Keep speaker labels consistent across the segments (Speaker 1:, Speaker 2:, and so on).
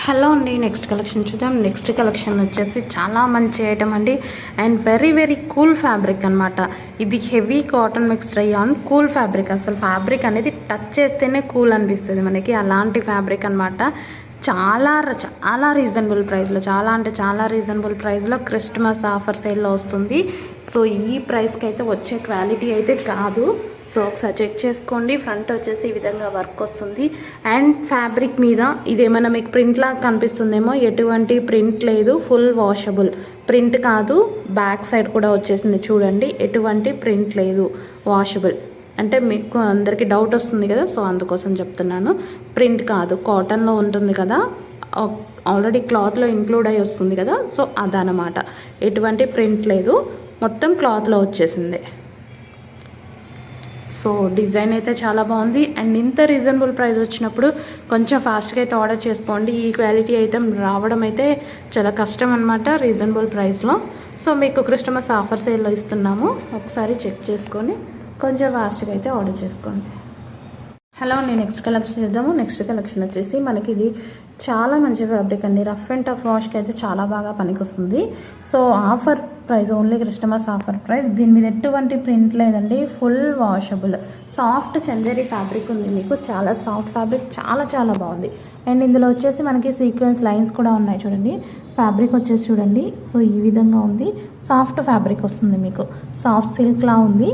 Speaker 1: Hello అండి, next collection చూద్దాం. Next collection వచ్చేసి చాలా మంచి ఐటమ్ అండి and very very cool fabric అనమాట. ఇది heavy cotton mix rayon cool fabric. అసలు ఫ్యాబ్రిక్ అనేది టచ్ చేస్తేనే కూల్ అనిపిస్తుంది మనకి, అలాంటి ఫ్యాబ్రిక్ అనమాట. చాలా చాలా రీజనబుల్ ప్రైస్లో, చాలా అంటే చాలా రీజనబుల్ ప్రైస్లో క్రిస్మస్ ఆఫర్ సేల్లో వస్తుంది. సో ఈ ప్రైస్కి అయితే వచ్చే క్వాలిటీ అయితే కాదు. సో ఒకసారి చెక్ చేసుకోండి. ఫ్రంట్ వచ్చేసి ఈ విధంగా వర్క్ వస్తుంది అండ్ ఫ్యాబ్రిక్ మీద ఇదేమైనా మీకు ప్రింట్ లాగా కనిపిస్తుందేమో, ఎటువంటి ప్రింట్ లేదు, ఫుల్ వాషబుల్. ప్రింట్ కాదు, బ్యాక్ సైడ్ కూడా వచ్చేసింది చూడండి, ఎటువంటి ప్రింట్ లేదు, వాషబుల్. అంటే మీకు అందరికీ డౌట్ వస్తుంది కదా, సో అందుకోసం చెప్తున్నాను. ప్రింట్ కాదు, కాటన్లో ఉంటుంది కదా, ఆల్రెడీ క్లాత్లో ఇంక్లూడ్ అయ్యి వస్తుంది కదా, సో అదనమాట. ఎటువంటి ప్రింట్ లేదు, మొత్తం క్లాత్లో వచ్చేసింది. సో డిజైన్ అయితే చాలా బాగుంది అండ్ ఇంత రీజనబుల్ ప్రైస్ వచ్చినప్పుడు కొంచెం ఫాస్ట్గా అయితే ఆర్డర్ చేసుకోండి. ఈ క్వాలిటీ అయితే రావడం అయితే చాలా కష్టం అనమాట రీజనబుల్ ప్రైస్లో. సో మీకు క్రిస్మస్ ఆఫర్ సేల్లో ఇస్తున్నాము, ఒకసారి చెక్ చేసుకొని కొంచెం ఫాస్ట్గా అయితే ఆర్డర్ చేసుకోండి. హలో అండి, నెక్స్ట్ కలెక్షన్ చూద్దాము. నెక్స్ట్ కలెక్షన్ వచ్చేసి మనకి ఇది చాలా మంచి ఫ్యాబ్రిక్ అండి. రఫ్ అండ్ టఫ్ వాష్కి అయితే చాలా బాగా పనికొస్తుంది. So offer price, only Christmas offer price. దీని మీద ఎటువంటి ప్రింట్ లేదండి, full washable soft Chanderi fabric ఉంది మీకు. చాలా సాఫ్ట్ ఫ్యాబ్రిక్, చాలా చాలా బాగుంది. అండ్ ఇందులో వచ్చేసి మనకి సీక్వెన్స్ లైన్స్ కూడా ఉన్నాయి చూడండి. ఫ్యాబ్రిక్ వచ్చేసి చూడండి, సో ఈ విధంగా ఉంది. సాఫ్ట్ ఫ్యాబ్రిక్ వస్తుంది మీకు, సాఫ్ట్ సిల్క్లా ఉంది.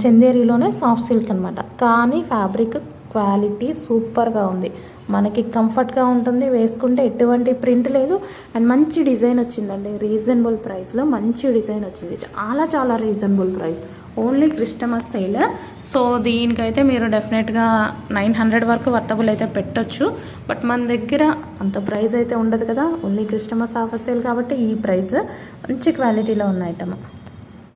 Speaker 1: చందేరిలోనే సాఫ్ట్ సిల్క్ అనమాట, కానీ ఫ్యాబ్రిక్ క్వాలిటీ సూపర్గా ఉంది. మనకి కంఫర్ట్గా ఉంటుంది, వేసుకుంటే ఎటువంటి ప్రింట్ లేదు అండ్ మంచి డిజైన్ వచ్చిందండి. రీజనబుల్ ప్రైస్లో మంచి డిజైన్ వచ్చింది, చాలా చాలా reasonable price, only Christmas sale. So దీనికైతే మీరు డెఫినెట్గా 900 వరకు వర్తబుల్ అయితే పెట్టొచ్చు. బట్ మన దగ్గర అంత ప్రైస్ అయితే ఉండదు కదా, ఓన్లీ క్రిస్మస్ ఆఫర్ సేల్ కాబట్టి ఈ ప్రైస్. మంచి క్వాలిటీలో ఉన్న ఐటమ్.